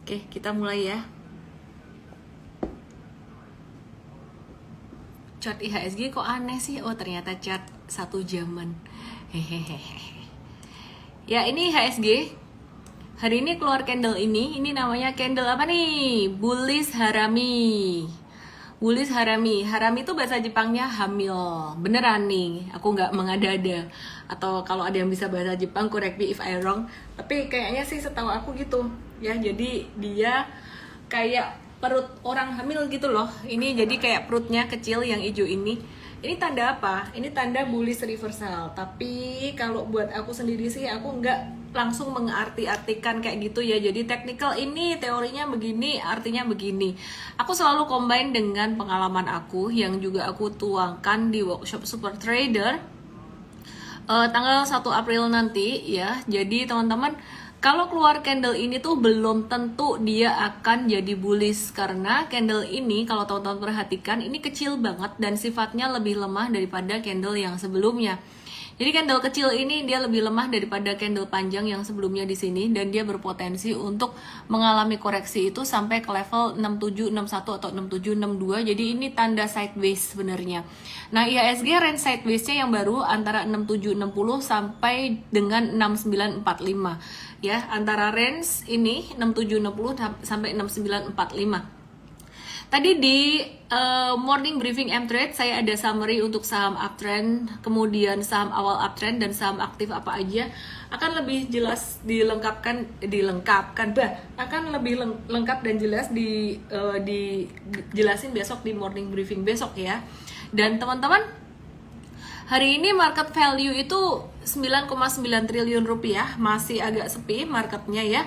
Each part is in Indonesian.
Oke, kita mulai ya. Chart IHSG kok aneh sih? Oh, ternyata chart 1 jaman. Hehehe. Ya, ini IHSG. Hari ini keluar candle ini namanya candle apa nih? Bullish Harami. Bullish Harami. Harami itu bahasa Jepangnya hamil. Beneran nih, aku nggak mengada-ada. Atau kalau ada yang bisa bahasa Jepang, correct me if I wrong. Tapi kayaknya sih setahu aku gitu. Ya, jadi dia kayak perut orang hamil gitu loh. Ini jadi kayak perutnya kecil yang hijau ini. Ini tanda apa? Ini tanda bullish reversal. Tapi kalau buat aku sendiri sih aku nggak langsung mengarti-artikan kayak gitu ya. Jadi technical ini teorinya begini, artinya begini. Aku selalu combine dengan pengalaman aku yang juga aku tuangkan di workshop Super Trader tanggal 1 April nanti ya. Jadi teman-teman, kalau keluar candle ini tuh belum tentu dia akan jadi bullish, karena candle ini kalau teman-teman perhatikan ini kecil banget dan sifatnya lebih lemah daripada candle yang sebelumnya. Jadi candle kecil ini dia lebih lemah daripada candle panjang yang sebelumnya di sini, dan dia berpotensi untuk mengalami koreksi itu sampai ke level 6761 atau 6762. Jadi ini tanda sideways sebenarnya. Nah, IHSG range sideways-nya yang baru antara 6760 sampai dengan 6945. Ya, antara range ini 6760 sampai 6945. Tadi di morning briefing M-Trade saya ada summary untuk saham uptrend, kemudian saham awal uptrend dan saham aktif apa aja. Akan lebih jelas akan lebih lengkap dan jelas dijelasin besok di morning briefing besok ya. Dan teman-teman, hari ini market value itu 9,9 triliun rupiah, masih agak sepi marketnya ya.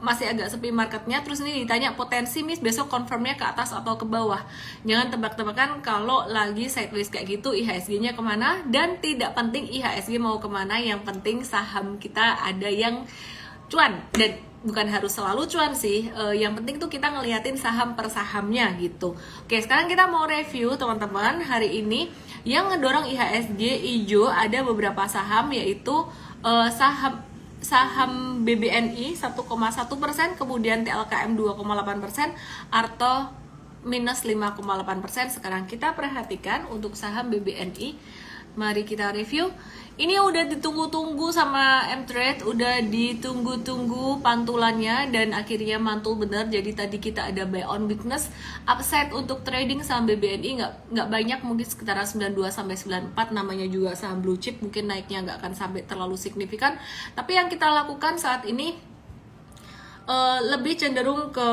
Masih agak sepi marketnya. Terus ini ditanya potensi nih besok confirmnya ke atas atau ke bawah. Jangan tebak-tebakan kalau lagi sideways kayak gitu IHSG-nya kemana, dan tidak penting IHSG mau kemana, yang penting saham kita ada yang cuan. Dan bukan harus selalu cuan sih, yang penting tuh kita ngeliatin saham per sahamnya gitu. Oke, sekarang kita mau review teman-teman. Hari ini yang ngedorong IHSG hijau ada beberapa saham, yaitu saham BBNI 1,1%, kemudian TLKM 2,8%, Arto minus 5,8%. Sekarang kita perhatikan untuk saham BBNI. Mari kita review. Ini udah ditunggu-tunggu sama M-Trade, udah ditunggu-tunggu pantulannya dan akhirnya mantul bener. Jadi tadi kita ada buy on weakness, upside untuk trading saham BBNI nggak banyak, mungkin sekitar 92 sampai 94. Namanya juga saham blue chip, mungkin naiknya nggak akan sampai terlalu signifikan. Tapi yang kita lakukan saat ini lebih cenderung ke,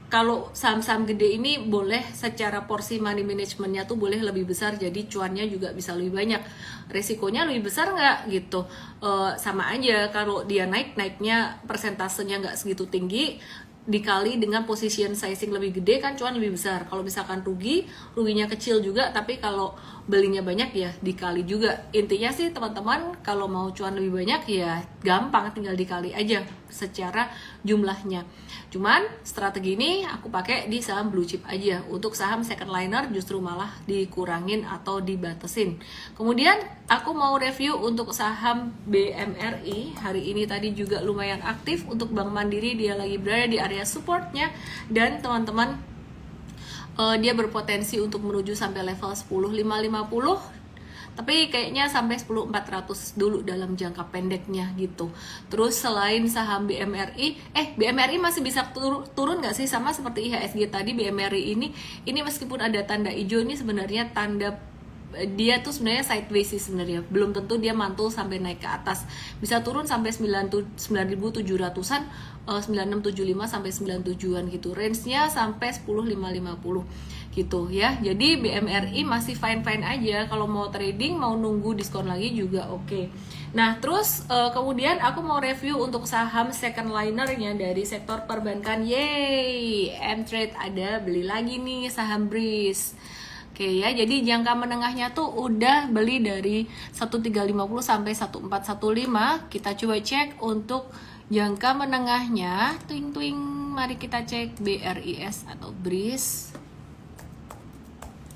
kalau saham-saham gede ini boleh secara porsi money managementnya tuh boleh lebih besar, jadi cuannya juga bisa lebih banyak. Resikonya lebih besar nggak gitu? Sama aja, kalau dia naiknya persentasenya nggak segitu tinggi, dikali dengan position sizing lebih gede kan cuan lebih besar. Kalau misalkan ruginya kecil juga, tapi kalau belinya banyak ya dikali juga. Intinya sih teman-teman, kalau mau cuan lebih banyak ya gampang, tinggal dikali aja secara jumlahnya. Cuman strategi ini aku pakai di saham blue chip aja. Untuk saham second liner justru malah dikurangin atau dibatasin. Kemudian aku mau review untuk saham BMRI. Hari ini tadi juga lumayan aktif. Untuk Bank Mandiri dia lagi berada di area supportnya, dan teman-teman dia berpotensi untuk menuju sampai level 10.550, tapi kayaknya sampai 10.400 dulu dalam jangka pendeknya gitu. Terus selain saham BMRI, BMRI masih bisa turun nggak sih? Sama seperti IHSG tadi, BMRI ini meskipun ada tanda hijau, ini sebenarnya tanda dia tuh sebenarnya sideways sih sebenarnya. Belum tentu dia mantul sampai naik ke atas. Bisa turun sampai 9.700-an, 9675 sampai 97-an gitu. Range-nya sampai 10.550 gitu ya. Jadi BMRI masih fine-fine aja. Kalau mau trading, mau nunggu diskon lagi juga oke. Nah, terus kemudian aku mau review untuk saham second linernya dari sektor perbankan. Yeay, M-Trade ada beli lagi nih saham Breeze. Oke ya, jadi jangka menengahnya tuh udah beli dari 1350 sampai 1415. Kita coba cek untuk jangka menengahnya. Twing, mari kita cek BRIS atau Breeze.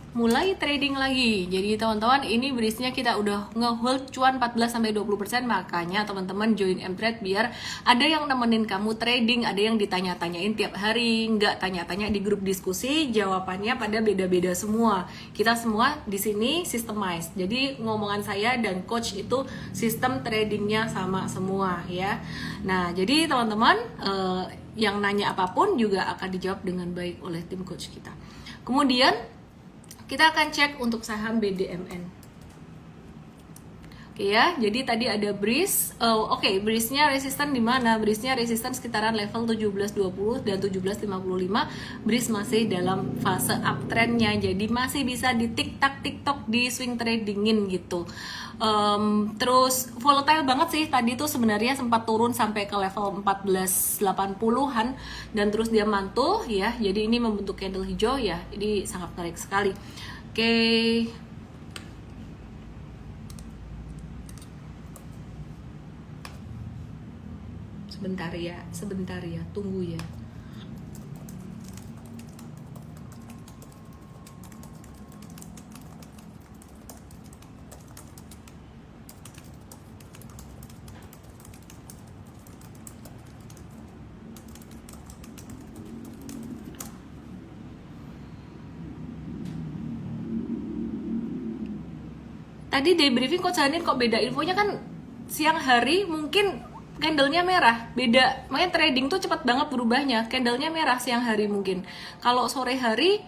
mulai trading lagi. Jadi teman-teman, ini berisnya kita udah ngehold cuan 14-20%, makanya teman-teman join Mtrade biar ada yang nemenin kamu trading, ada yang ditanya-tanyain tiap hari, nggak tanya-tanya di grup diskusi, jawabannya pada beda-beda semua. Kita semua di sini systemized. Jadi ngomongan saya dan coach itu sistem tradingnya sama semua ya. Nah, jadi teman-teman yang nanya apapun juga akan dijawab dengan baik oleh tim coach kita. Kemudian kita akan cek untuk saham BDMN. Oke ya, jadi tadi ada breeze. Oke, breeze-nya resisten di mana? Breeze-nya resisten sekitaran level 17.20 dan 17.55. Breeze masih dalam fase uptrend-nya, jadi masih bisa di tiktok di swing tradingin gitu. Terus volatile banget sih, tadi tuh sebenarnya sempat turun sampai ke level 1480-an dan terus dia mantul ya, jadi ini membentuk candle hijau ya, ini sangat menarik sekali. Oke, sebentar ya, tunggu ya. Tadi day briefing Coach Hanin kok beda infonya, kan siang hari mungkin candlenya merah, beda. Makanya trading tuh cepat banget berubahnya, candlenya merah siang hari mungkin. Kalau sore hari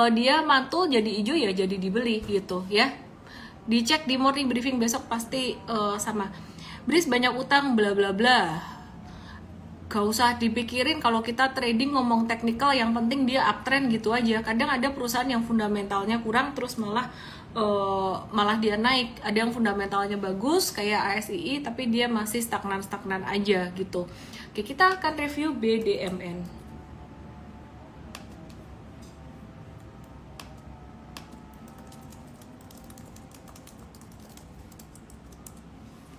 dia mantul jadi hijau ya jadi dibeli gitu ya. Dicek di morning briefing besok pasti sama. Breeze banyak utang bla bla bla. Gak usah dipikirin kalau kita trading ngomong teknikal, yang penting dia uptrend gitu aja. Kadang ada perusahaan yang fundamentalnya kurang terus malah dia naik, ada yang fundamentalnya bagus kayak ASII tapi dia masih stagnan aja gitu. Oke, kita akan review BDMN.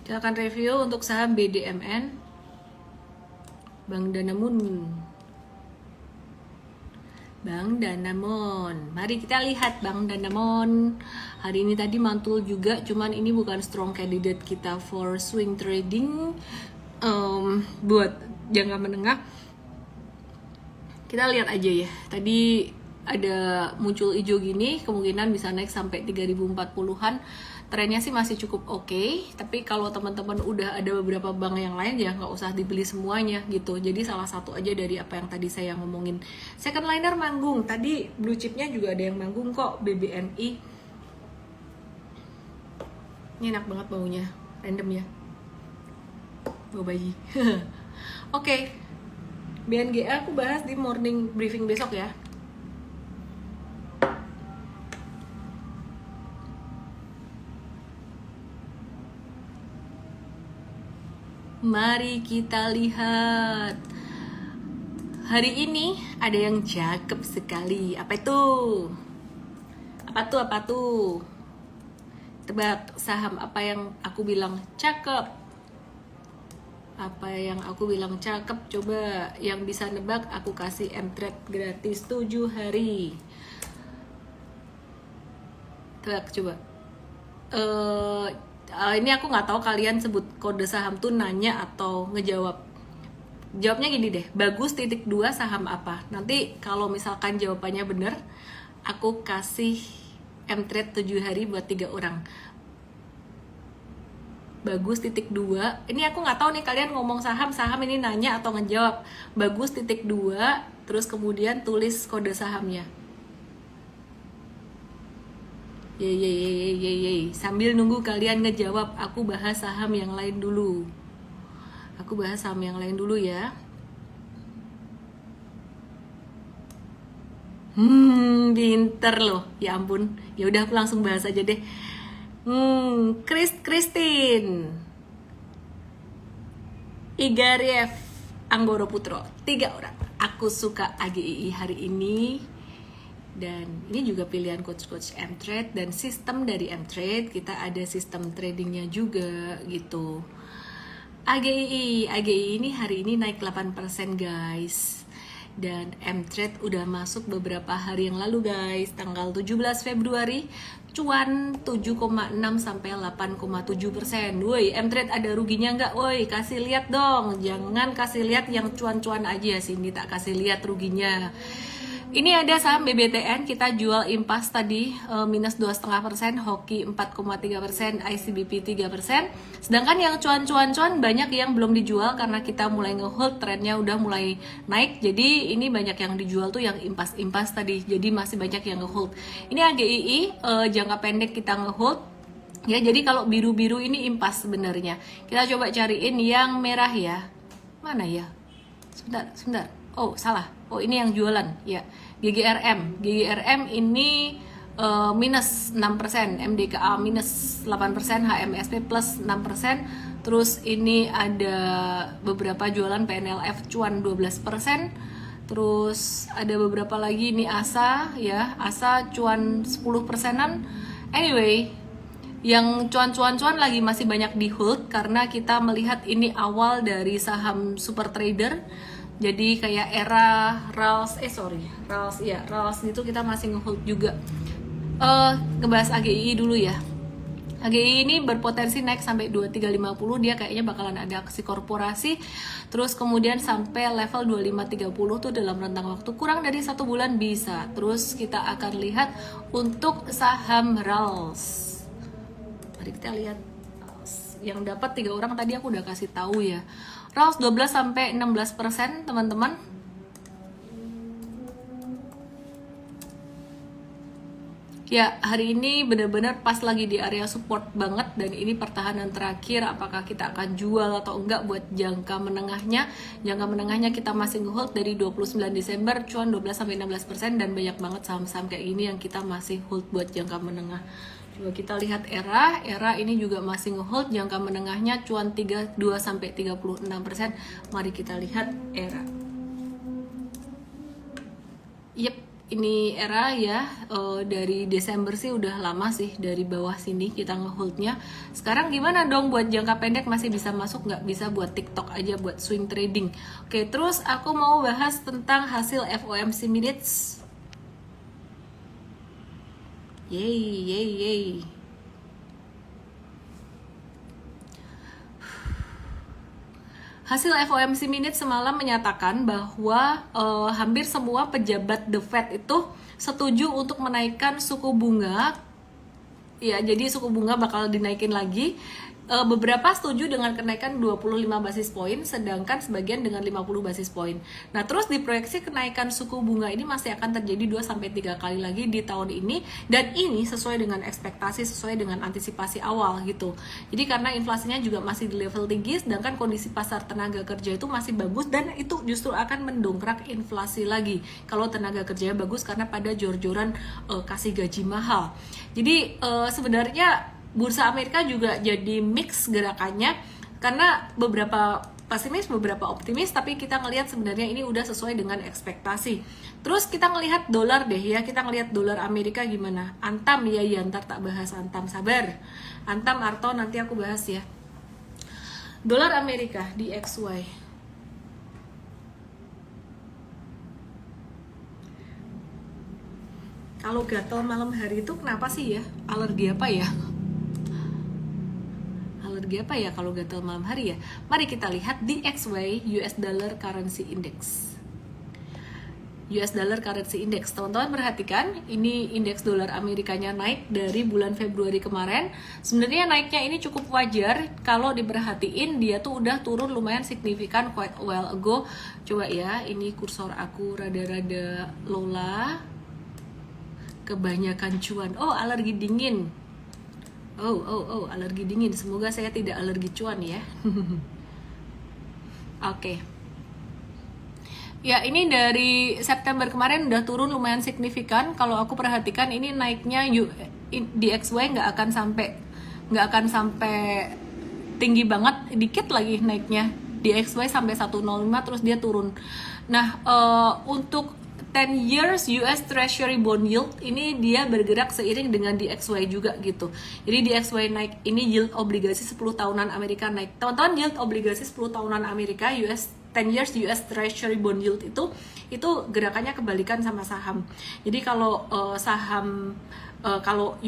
Kita akan review untuk saham BDMN, Bang Danamon. Mari kita lihat Bang Danamon. Hari ini tadi mantul juga, cuman ini bukan strong candidate kita for swing trading. Buat jangka menengah kita lihat aja ya. Tadi ada muncul hijau gini, kemungkinan bisa naik sampai 3040-an. Trennya sih masih cukup oke, tapi kalau teman-teman udah ada beberapa bank yang lain ya nggak usah dibeli semuanya gitu. Jadi salah satu aja dari apa yang tadi saya ngomongin. Second liner manggung, tadi blue chipnya juga ada yang manggung kok, BBNI. Ini enak banget baunya, random ya, bau bayi. Oke, BNGA aku bahas di morning briefing besok ya. Mari kita lihat. Hari ini ada yang cakep sekali. Apa itu? Apa tuh? Tebak saham apa yang aku bilang cakep? Apa yang aku bilang cakep? Coba yang bisa nebak aku kasih Mtrade gratis 7 hari. Tebak coba. Ini aku nggak tahu kalian sebut kode saham tuh nanya atau ngejawab. Jawabnya gini deh, bagus .2 saham apa. Nanti kalau misalkan jawabannya bener, aku kasih Mtrade 7 hari buat 3 orang. Bagus .2. Ini aku nggak tahu nih kalian ngomong saham ini nanya atau ngejawab. Bagus .2, terus kemudian tulis kode sahamnya. Yeay. Sambil nunggu kalian ngejawab, aku bahas saham yang lain dulu. Ya. Pinter loh. Ya ampun. Ya udah aku langsung bahas aja deh. Christine, Igariev, Anggoro Putro, 3 orang. Aku suka AGII hari ini. Dan ini juga pilihan coach Mtrade dan sistem dari Mtrade. Kita ada sistem tradingnya juga gitu. AGII ini hari ini naik 8% guys. Dan M-Trade udah masuk beberapa hari yang lalu guys, tanggal 17 Februari, cuan 7,6 sampai 8,7%. Woi, M-Trade ada ruginya nggak? Woi, kasih lihat dong, jangan kasih lihat yang cuan-cuan aja, sini tak kasih lihat ruginya. Ini ada saham BBTN, kita jual impas tadi minus 2,5%, Hoki 4,3%, ICBP 3%. Sedangkan yang cuan-cuan banyak yang belum dijual karena kita mulai ngehold, trennya udah mulai naik. Jadi ini banyak yang dijual tuh yang impas-impas tadi. Jadi masih banyak yang ngehold. Ini AGII jangka pendek kita ngehold. Ya, jadi kalau biru-biru ini impas sebenarnya. Kita coba cariin yang merah ya. Mana ya? Sebentar. Oh, salah. Oh, ini yang jualan. Ya, GGRM. GGRM ini minus 6%, MDKA minus 8%, HMSP plus 6%. Terus ini ada beberapa jualan PNLF cuan 12%. Terus ada beberapa lagi ini ASA ya, ASA cuan 10%-an. Anyway, yang cuan-cuan lagi masih banyak di hold karena kita melihat ini awal dari saham super trader. Jadi kayak era Rals itu kita masih ngehold juga. Ngebahas AGI dulu ya. AGI ini berpotensi naik sampai 2350, dia kayaknya bakalan ada aksi korporasi. Terus kemudian sampai level 2530 tuh dalam rentang waktu kurang dari 1 bulan bisa. Terus kita akan lihat untuk saham Rals. Mari kita lihat yang dapat 3 orang tadi aku udah kasih tahu ya. Rals 12 sampai 16% teman-teman. Ya, hari ini benar-benar pas lagi di area support banget dan ini pertahanan terakhir. Apakah kita akan jual atau enggak buat jangka menengahnya? Jangka menengahnya kita masih ngehold dari 29 Desember cuan 12 sampai 16% dan banyak banget saham-saham kayak ini yang kita masih hold buat jangka menengah. Coba kita lihat era ini juga masih ngehold jangka menengahnya cuan 32 sampai 36%. Mari kita lihat era. Yep, ini era ya, dari Desember sih udah lama sih dari bawah sini kita ngeholdnya. Sekarang gimana dong buat jangka pendek, masih bisa masuk nggak? Bisa buat TikTok aja, buat swing trading. Oke, terus aku mau bahas tentang hasil FOMC minutes. Yeay. Hasil FOMC minutes semalam menyatakan bahwa hampir semua pejabat The Fed itu setuju untuk menaikkan suku bunga. Ya, jadi suku bunga bakal dinaikin lagi. Beberapa setuju dengan kenaikan 25 basis poin, sedangkan sebagian dengan 50 basis poin. Nah, terus diproyeksi kenaikan suku bunga ini masih akan terjadi 2-3 kali lagi di tahun ini, dan ini sesuai dengan ekspektasi, sesuai dengan antisipasi awal gitu. Jadi karena inflasinya juga masih di level tinggi, sedangkan kondisi pasar tenaga kerja itu masih bagus, dan itu justru akan mendongkrak inflasi lagi kalau tenaga kerjanya bagus karena pada jor-joran kasih gaji mahal. Jadi sebenarnya Bursa Amerika juga jadi mix gerakannya karena beberapa pesimis, beberapa optimis, tapi kita ngelihat sebenarnya ini udah sesuai dengan ekspektasi. Terus kita ngelihat dolar deh ya, kita ngelihat dolar Amerika gimana. Antam ya, ntar tak bahas Antam, sabar. Antam Arto nanti aku bahas ya. Dolar Amerika di XY. Kalau gatel malam hari itu kenapa sih ya? Alergi apa ya? Alergi apa ya kalau gatel malam hari ya? Mari kita lihat DXY, US Dollar Currency Index. US Dollar Currency Index, teman-teman perhatikan, ini indeks dolar Amerikanya naik dari bulan Februari kemarin. Sebenarnya naiknya ini cukup wajar kalau diperhatiin, dia tuh udah turun lumayan signifikan quite a while ago. Coba ya, ini kursor aku rada-rada lola, kebanyakan cuan. Oh, alergi dingin. Oh, alergi dingin. Semoga saya tidak alergi cuan ya. Oke. Ya, ini dari September kemarin udah turun lumayan signifikan. Kalau aku perhatikan ini naiknya di XY nggak akan sampai tinggi banget, dikit lagi naiknya. Di XY sampai 105 terus dia turun. Nah, untuk 10 years US Treasury bond yield ini dia bergerak seiring dengan DXY juga gitu. Jadi DXY naik, ini yield obligasi 10 tahunan Amerika naik. Teman-teman, yield obligasi 10 tahunan Amerika US 10 years US Treasury bond yield itu gerakannya kebalikan sama saham. Jadi kalau kalau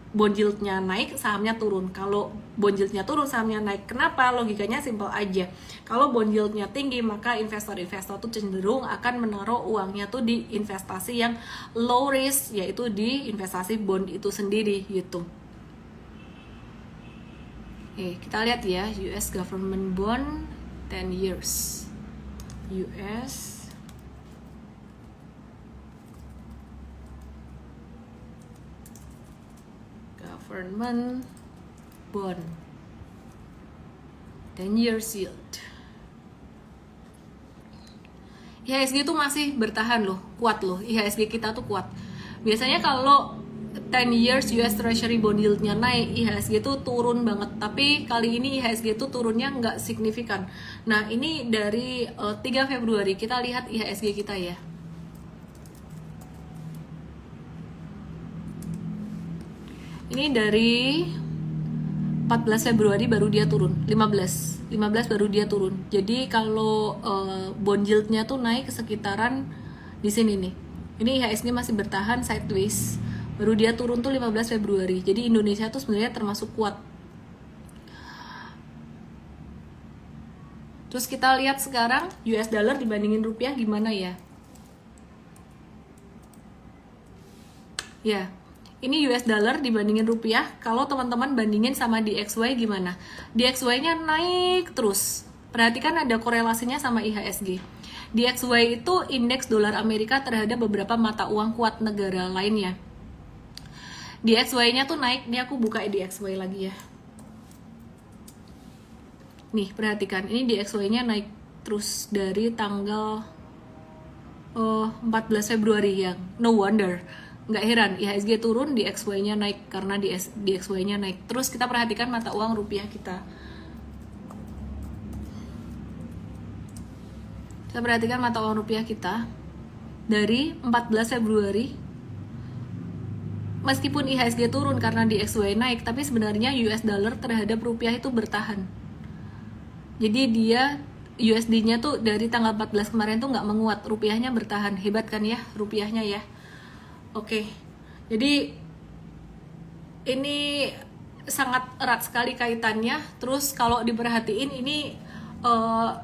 bond yieldnya naik, sahamnya turun. Kalau bond yieldnya turun, sahamnya naik. Kenapa? Logikanya simple aja. Kalau bond yieldnya tinggi, maka investor-investor tuh cenderung akan menaruh uangnya tuh di investasi yang low risk, yaitu di investasi bond itu sendiri gitu. Oke, kita lihat ya, US government bond 10 years. US government bond 10 years yield. IHSG tuh masih bertahan loh, kuat loh. IHSG kita tuh kuat. Biasanya kalau 10 years US Treasury bond yieldnya naik, IHSG tuh turun banget. Tapi kali ini IHSG tuh turunnya nggak signifikan. Nah, ini dari 3 Februari kita lihat IHSG kita ya. Ini dari 14 Februari baru dia turun, 15 baru dia turun. Jadi kalau bond yieldnya tuh naik sekitaran di sini nih. Ini IHSG masih bertahan sideways. Baru dia turun tuh 15 Februari. Jadi Indonesia tuh sebenarnya termasuk kuat. Terus kita lihat sekarang US dollar dibandingin rupiah gimana ya? Ya. Ini US dollar dibandingin rupiah, kalau teman-teman bandingin sama DXY gimana? DXY-nya naik terus. Perhatikan ada korelasinya sama IHSG. DXY itu indeks dolar Amerika terhadap beberapa mata uang kuat negara lainnya. DXY-nya tuh naik, ini aku buka DXY lagi ya. Nih, perhatikan, ini DXY-nya naik terus dari tanggal 14 Februari yang no wonder. Nggak heran, IHSG turun, DXY-nya naik karena DXY-nya naik. Terus kita perhatikan mata uang rupiah kita. Kita perhatikan mata uang rupiah kita dari 14 Februari. Meskipun IHSG turun karena DXY naik, tapi sebenarnya US dollar terhadap rupiah itu bertahan. Jadi dia USD-nya tuh dari tanggal 14 kemarin tuh nggak menguat, rupiahnya bertahan. Hebat kan ya rupiahnya ya. Oke, jadi ini sangat erat sekali kaitannya. Terus kalau diperhatiin ini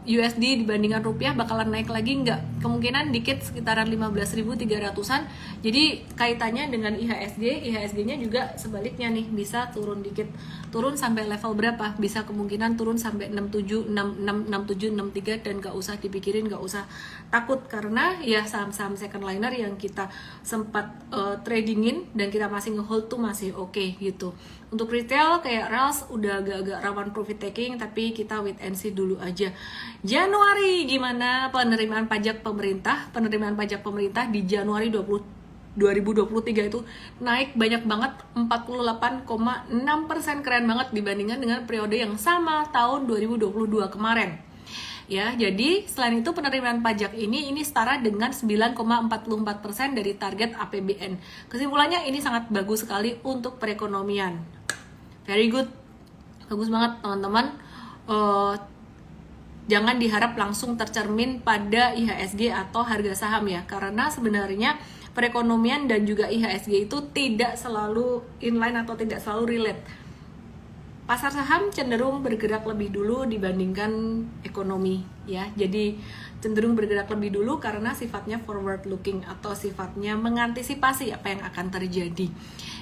USD dibandingkan rupiah bakalan naik lagi nggak? Kemungkinan dikit, sekitaran 15.300-an. Jadi kaitannya dengan IHSG-nya juga sebaliknya nih, bisa turun dikit. Turun sampai level berapa? Bisa kemungkinan turun sampai 67, 66, 67, 63, dan nggak usah dipikirin, nggak usah takut, karena ya saham-saham second liner yang kita sempat tradingin dan kita masih ngehold tuh masih oke gitu. Untuk retail kayak Rals udah agak-agak rawan profit taking, tapi kita wait and see dulu aja. Januari gimana penerimaan pajak pemerintah? Penerimaan pajak pemerintah di Januari 2023 itu naik banyak banget, 48,6%, keren banget dibandingkan dengan periode yang sama tahun 2022 kemarin. Ya, jadi selain itu penerimaan pajak ini setara dengan 9,44% dari target APBN. Kesimpulannya ini sangat bagus sekali untuk perekonomian. Very good, bagus banget teman-teman. Jangan diharap langsung tercermin pada IHSG atau harga saham ya, karena sebenarnya perekonomian dan juga IHSG itu tidak selalu inline atau tidak selalu relate. Pasar saham cenderung bergerak lebih dulu dibandingkan ekonomi ya. Jadi cenderung bergerak lebih dulu karena sifatnya forward looking atau sifatnya mengantisipasi apa yang akan terjadi.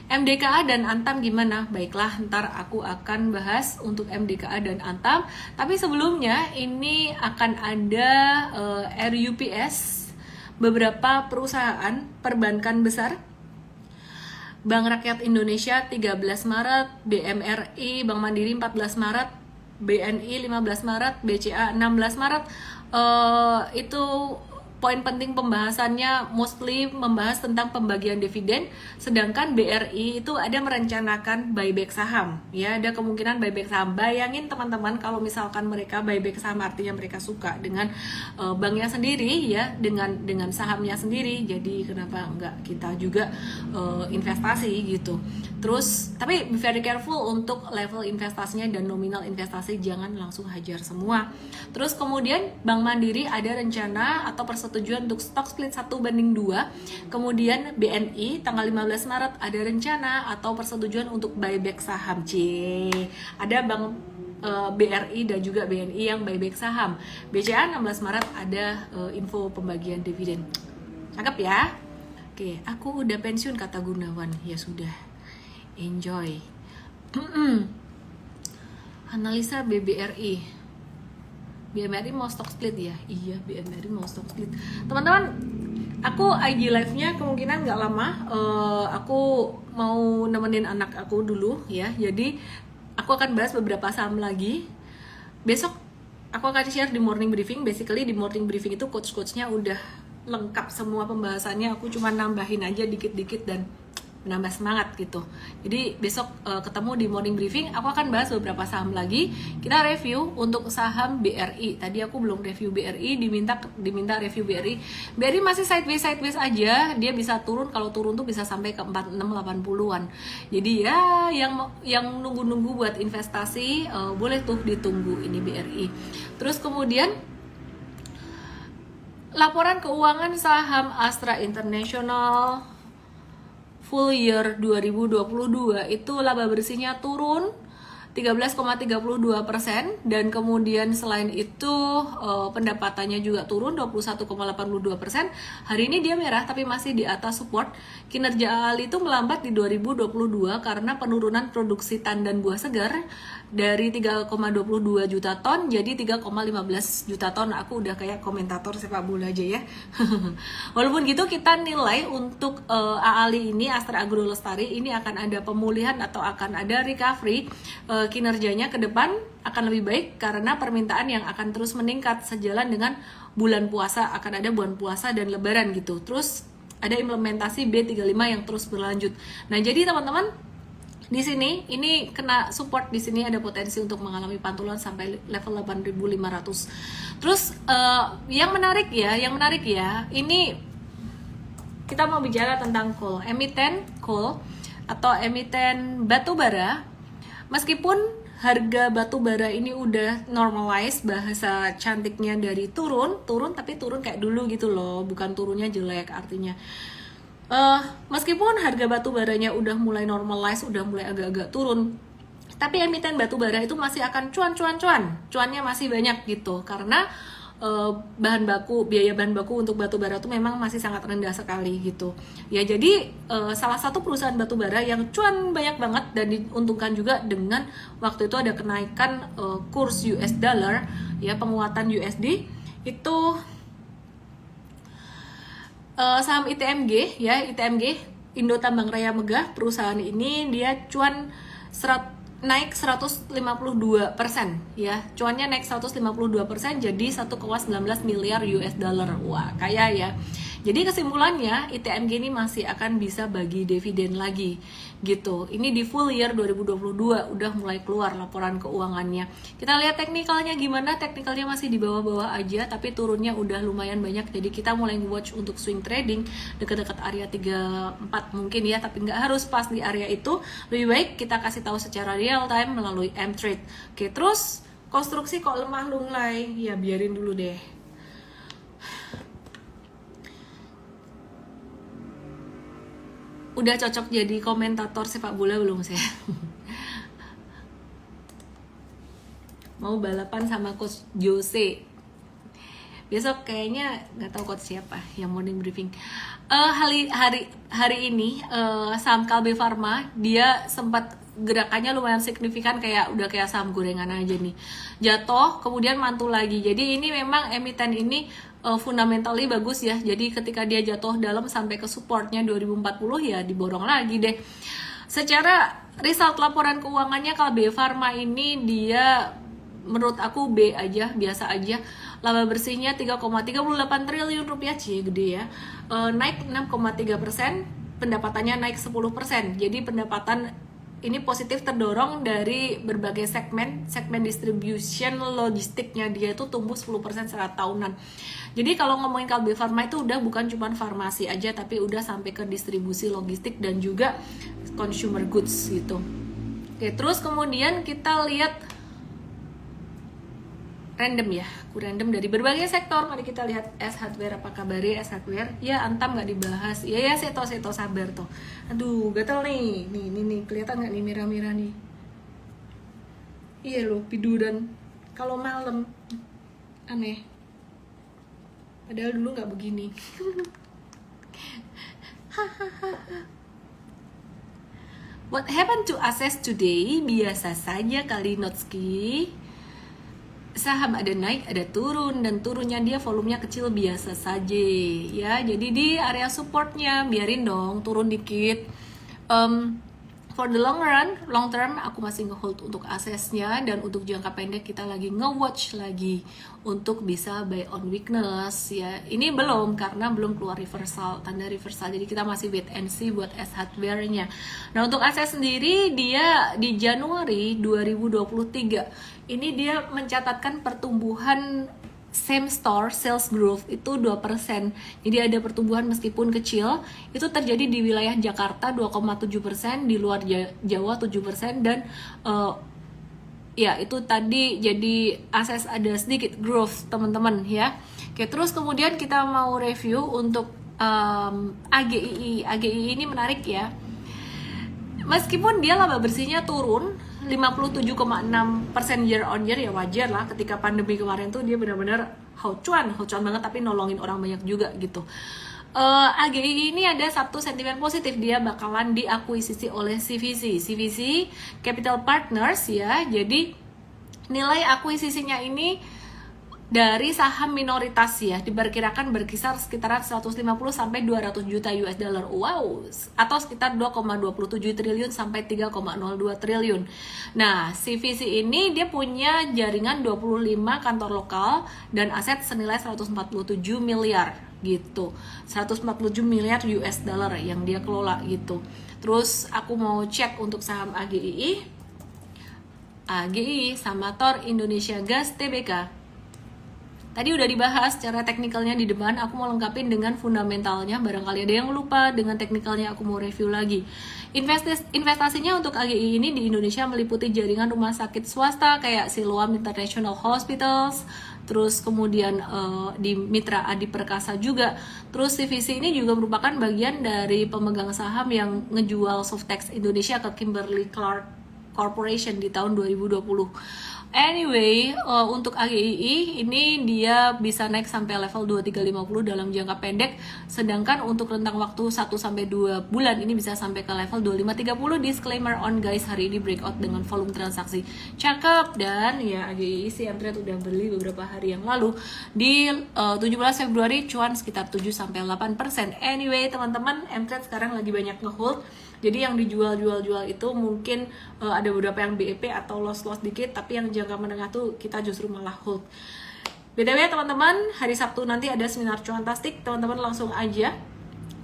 MDKA dan Antam gimana? Baiklah, ntar aku akan bahas untuk MDKA dan Antam. Tapi sebelumnya ini akan ada RUPS, beberapa perusahaan perbankan besar. Bank Rakyat Indonesia 13 Maret, BMRI, Bank Mandiri 14 Maret, BNI 15 Maret, BCA 16 Maret. Itu poin penting pembahasannya mostly membahas tentang pembagian dividen, sedangkan BRI itu ada merencanakan buyback saham. Ya, ada kemungkinan buyback saham. Bayangin teman-teman kalau misalkan mereka buyback saham, artinya mereka suka dengan banknya sendiri ya, dengan sahamnya sendiri. Jadi kenapa enggak kita juga investasi gitu. Terus tapi be very careful untuk level investasinya dan nominal investasi, jangan langsung hajar semua. Terus kemudian Bank Mandiri ada rencana atau persetujuan untuk stock split 1:2. Kemudian BNI tanggal 15 Maret ada rencana atau persetujuan untuk buyback saham. Ada Bank BRI dan juga BNI yang buyback saham. BCA 16 Maret ada info pembagian dividen. Cakep ya? Oke, aku udah pensiun kata Gunawan. Ya sudah. Enjoy. Analisa BBRI. BMRI mau stock split ya? Iya, BMRI mau stock split. Teman-teman, aku IG live-nya kemungkinan nggak lama. Aku mau nemenin anak aku dulu ya. Jadi aku akan bahas beberapa saham lagi. Besok aku akan share di morning briefing. Basically di morning briefing itu coach-coachnya udah lengkap semua pembahasannya. Aku cuma nambahin aja dikit-dikit dan menambah semangat gitu. Jadi besok ketemu di morning briefing, aku akan bahas beberapa saham lagi. Kita review untuk saham BRI. Tadi aku belum review BRI, diminta review BRI. BRI masih sideways aja. Dia bisa turun, kalau turun tuh bisa sampai ke 46-80-an. Jadi ya yang nunggu-nunggu buat investasi boleh tuh ditunggu ini BRI. Terus kemudian laporan keuangan saham Astra International full year 2022 itu laba bersihnya turun 13,32%, dan kemudian selain itu pendapatannya juga turun 21,82%. Hari ini dia merah tapi masih di atas support. Kinerja ALI itu melambat di 2022 karena penurunan produksi tandan buah segar dari 3,22 juta ton jadi 3,15 juta ton. Aku udah kayak komentator sepak bola aja ya. Walaupun gitu kita nilai untuk ALI ini, Astra Agro Lestari ini akan ada pemulihan atau akan ada recovery. Kinerjanya ke depan akan lebih baik karena permintaan yang akan terus meningkat sejalan dengan bulan puasa, akan ada bulan puasa dan lebaran gitu. Terus ada implementasi B35 yang terus berlanjut. Nah, jadi teman-teman di sini ini kena support, di sini ada potensi untuk mengalami pantulan sampai level 8.500. Terus yang menarik ya, ini kita mau bicara tentang coal, emiten coal atau emiten batu bara. Meskipun harga batu bara ini udah normalize, bahasa cantiknya dari turun tapi turun kayak dulu gitu loh, bukan turunnya jelek. Artinya meskipun harga batu baranya udah mulai normalize, udah mulai agak-agak turun, tapi emiten batu bara itu masih akan cuannya masih banyak gitu, karena biaya bahan baku untuk batu bara itu memang masih sangat rendah sekali gitu ya. Jadi salah satu perusahaan batu bara yang cuan banyak banget dan diuntungkan juga dengan waktu itu ada kenaikan kurs US dollar ya, penguatan USD itu saham ITMG ya, ITMG Indo Tambang Raya Megah. Perusahaan ini dia cuan naik 152% ya, cuannya naik 152% jadi 1,19 miliar US dollar. Wah, kaya ya. Jadi kesimpulannya ITMG ini masih akan bisa bagi dividen lagi gitu. Ini di full year 2022 udah mulai keluar laporan keuangannya. Kita lihat teknikalnya gimana. Teknikalnya masih di bawah-bawah aja tapi turunnya udah lumayan banyak. Jadi kita mulai watch untuk swing trading dekat-dekat area 34 mungkin ya, tapi nggak harus pas di area itu. Lebih baik kita kasih tahu secara real time melalui M-Trade. Oke, terus konstruksi kok lemah lunglai, ya biarin dulu deh. Udah cocok jadi komentator sepak bola belum saya? Mau balapan sama coach Jose besok, kayaknya nggak tahu coach siapa yang morning briefing. Hari ini saham Kalbe Farma dia sempat gerakannya lumayan signifikan, udah kayak saham gorengan aja nih, jatuh kemudian mantul lagi. Jadi ini memang emiten ini fundamentally bagus ya. Jadi ketika dia jatuh dalam sampai ke supportnya 2040 ya diborong lagi deh. Secara result laporan keuangannya Kalbe Farma ini dia menurut aku B aja, biasa aja. Laba bersihnya 3,38 triliun rupiah, gede ya. Naik 6,3%, pendapatannya naik 10%. Jadi pendapatan ini positif terdorong dari berbagai segmen distribution logistiknya dia itu tumbuh 10% secara tahunan. Jadi kalau ngomongin Kalbe Pharma itu udah bukan cuma farmasi aja, tapi udah sampai ke distribusi logistik dan juga consumer goods gitu. Oke, terus kemudian kita lihat random ya, aku random dari berbagai sektor. Mari kita lihat S Hardware, apa kabarnya S Hardware? Ya, Antam nggak dibahas. Ya, Seto sabar tuh. Aduh, gatel nih. Nih, kelihatan nggak nih merah-merah nih? Iya loh, piduran. Kalau malam, aneh. Padahal dulu nggak begini. What happened to Access today? Biasa saja kali Notski. Saham ada naik, ada turun, dan turunnya dia volumenya kecil biasa saja ya. Jadi di area supportnya biarin dong turun dikit. For the long term aku masih ngehold untuk aksesnya, dan untuk jangka pendek kita lagi nge-watch lagi untuk bisa buy on weakness ya. Ini belum, karena belum keluar reversal, tanda reversal, jadi kita masih wait and see buat S Hardware-nya. Nah, untuk akses sendiri dia di Januari 2023 ini dia mencatatkan pertumbuhan same store sales growth itu 2%. Jadi ada pertumbuhan meskipun kecil. Itu terjadi di wilayah Jakarta 2,7%, di luar Jawa 7%, dan ya itu tadi jadi akses ada sedikit growth teman-teman ya. Oke, terus kemudian kita mau review untuk AGII. AGII ini menarik ya. Meskipun dia laba bersihnya turun 57,6% year on year, ya wajar lah, ketika pandemi kemarin tuh dia benar-benar haucuan banget, tapi nolongin orang banyak juga gitu. AGI ini ada satu sentimen positif, dia bakalan diakuisisi oleh CVC Capital Partners ya. Jadi nilai akuisisinya ini dari saham minoritas ya, diperkirakan berkisar sekitaran 150 sampai 200 juta US dollar. Wow, atau sekitar 2,27 triliun sampai 3,02 triliun. Nah, CVC ini dia punya jaringan 25 kantor lokal dan aset senilai 147 miliar gitu. 147 miliar US dollar yang dia kelola gitu. Terus aku mau cek untuk saham AGII. AGII Samator Indonesia Gas Tbk. Tadi udah dibahas secara teknikalnya di depan, aku mau lengkapin dengan fundamentalnya. Barangkali ada yang lupa, dengan teknikalnya aku mau review lagi. Investasinya untuk AGI ini di Indonesia meliputi jaringan rumah sakit swasta kayak Siloam International Hospitals, terus kemudian di Mitra Adi Perkasa juga. Terus CVC ini juga merupakan bagian dari pemegang saham yang ngejual Softex Indonesia ke Kimberly Clark Corporation di tahun 2020. Anyway, untuk AGII ini dia bisa naik sampai level 2350 dalam jangka pendek, sedangkan untuk rentang waktu 1-2 bulan ini bisa sampai ke level 2530. Disclaimer on guys, hari ini breakout dengan volume transaksi cakep, dan ya AGII si Mtrade udah beli beberapa hari yang lalu di 17 Februari cuan sekitar 7-8%. Anyway, teman-teman, Mtrade sekarang lagi banyak ngehold. Jadi yang dijual itu mungkin ada beberapa yang BEP atau loss dikit, tapi yang jangka menengah tuh kita justru malah hold. BTW teman-teman, hari Sabtu nanti ada seminar cuantastik, teman-teman langsung aja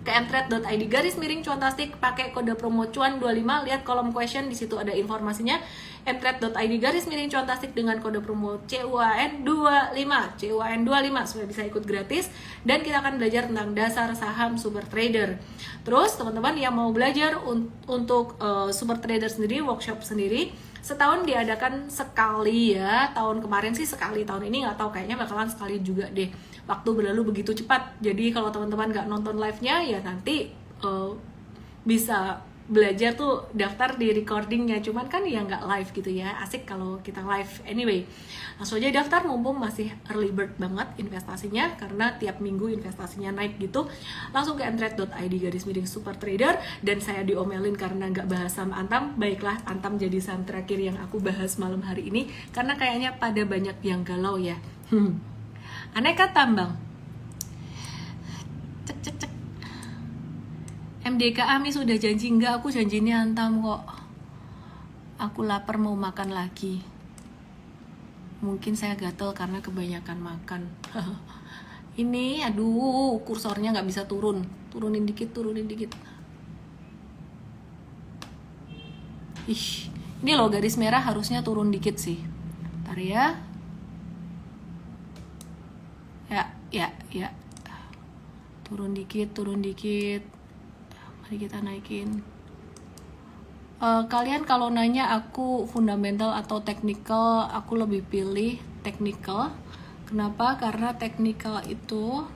ke mtrade.id/cuantastik, pakai kode promo cuan25, lihat kolom question, di situ ada informasinya. mtrade.id/cuantastik dengan kode promo CUAN25 supaya bisa ikut gratis, dan kita akan belajar tentang dasar saham super trader. Terus teman-teman yang mau belajar untuk super trader sendiri, workshop sendiri, setahun diadakan sekali ya. Tahun kemarin sih sekali, tahun ini nggak tahu, kayaknya bakalan sekali juga deh. Waktu berlalu begitu cepat, jadi kalau teman-teman nggak nonton live-nya ya nanti bisa belajar tuh daftar di recordingnya, cuman kan ya nggak live gitu ya, asik kalau kita live. Anyway, langsung aja daftar mumpung masih early bird banget investasinya, karena tiap minggu investasinya naik gitu. Langsung ke mtrade.id/super trader, dan saya diomelin karena nggak bahas saham Antam. Baiklah, Antam jadi saham terakhir yang aku bahas malam hari ini, karena kayaknya pada banyak yang galau ya. Aneka tambang. Cek. MDK Ami sudah janji, enggak, aku janjinya Antam kok. Aku lapar mau makan lagi. Mungkin saya gatel karena kebanyakan makan. Ini, aduh, kursornya nggak bisa turun. Turunin dikit, turunin dikit. Ih, ini loh garis merah harusnya turun dikit sih. Bentar ya. Ya. Turun dikit, turun dikit. Mari kita naikin. Kalian kalau nanya aku fundamental atau technical, aku lebih pilih technical. Kenapa? Karena technical itu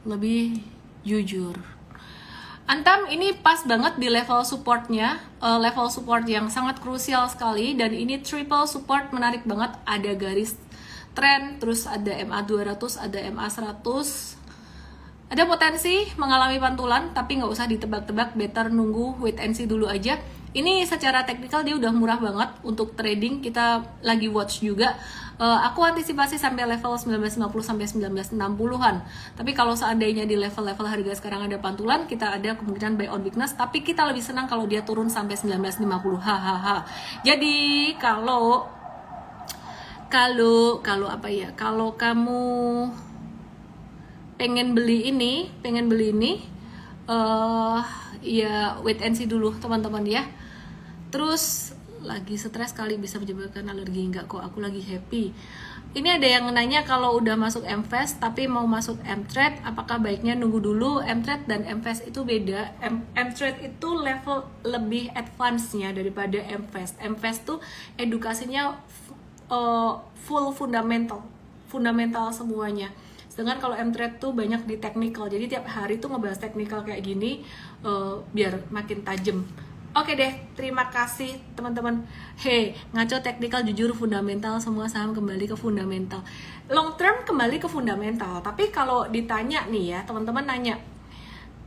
lebih jujur. Antam ini pas banget di level supportnya, level support yang sangat krusial sekali, dan ini triple support, menarik banget. Ada garis trend, terus ada MA 200, ada MA 100. Ada potensi mengalami pantulan, tapi nggak usah ditebak-tebak, better nunggu wait and see dulu aja. Ini secara teknikal dia udah murah banget untuk trading, kita lagi watch juga. Aku antisipasi sampai level 1950 sampai 1960-an. Tapi kalau seandainya di level-level harga sekarang ada pantulan, kita ada kemungkinan buy on weakness, tapi kita lebih senang kalau dia turun sampai 1950. Hahaha. Jadi kalau apa ya? Kalau kamu pengen beli ini, ya wait and see dulu teman-teman ya. Terus lagi stres kali bisa menyebabkan alergi. Enggak kok, aku lagi happy. Ini ada yang nanya kalau udah masuk MFAST tapi mau masuk M-Trade, apakah baiknya nunggu dulu? M-Trade dan MFAST itu beda. M-Trade itu level lebih advance-nya daripada MFAST. MFAST tuh edukasinya full fundamental semuanya. Sedangkan kalau M-Trade tuh banyak di technical, jadi tiap hari tuh ngebahas technical kayak gini biar makin tajam. Oke deh, terima kasih teman-teman. Hey, ngaco technical, jujur fundamental, semua saham kembali ke fundamental. Long term kembali ke fundamental, tapi kalau ditanya nih ya, teman-teman nanya,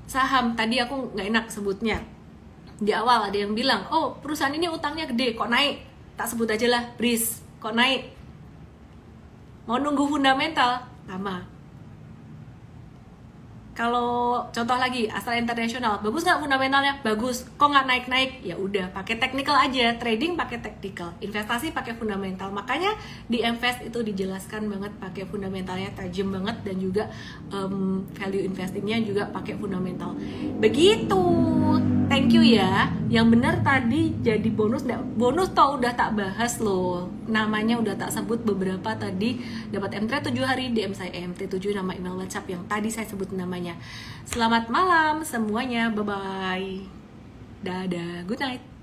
saham, tadi aku nggak enak sebutnya. Di awal ada yang bilang, oh perusahaan ini utangnya gede, kok naik? Tak sebut aja lah, BRIS, kok naik? Mau nunggu fundamental? Lama. Kalau contoh lagi Astra International, bagus nggak fundamentalnya? Bagus. Kok nggak naik-naik? Ya udah, pakai technical aja. Trading pakai technical, investasi pakai fundamental. Makanya di Invest itu dijelaskan banget pakai fundamentalnya tajam banget, dan juga value investingnya juga pakai fundamental. Begitu. Thank you ya. Yang benar tadi jadi bonus. Bonus tau udah tak bahas loh. Namanya udah tak sebut beberapa tadi. Dapat M-Trade 7 hari, DM saya MT7, nama email WhatsApp yang tadi saya sebut namanya. Selamat malam semuanya, bye-bye. Dadah, good night.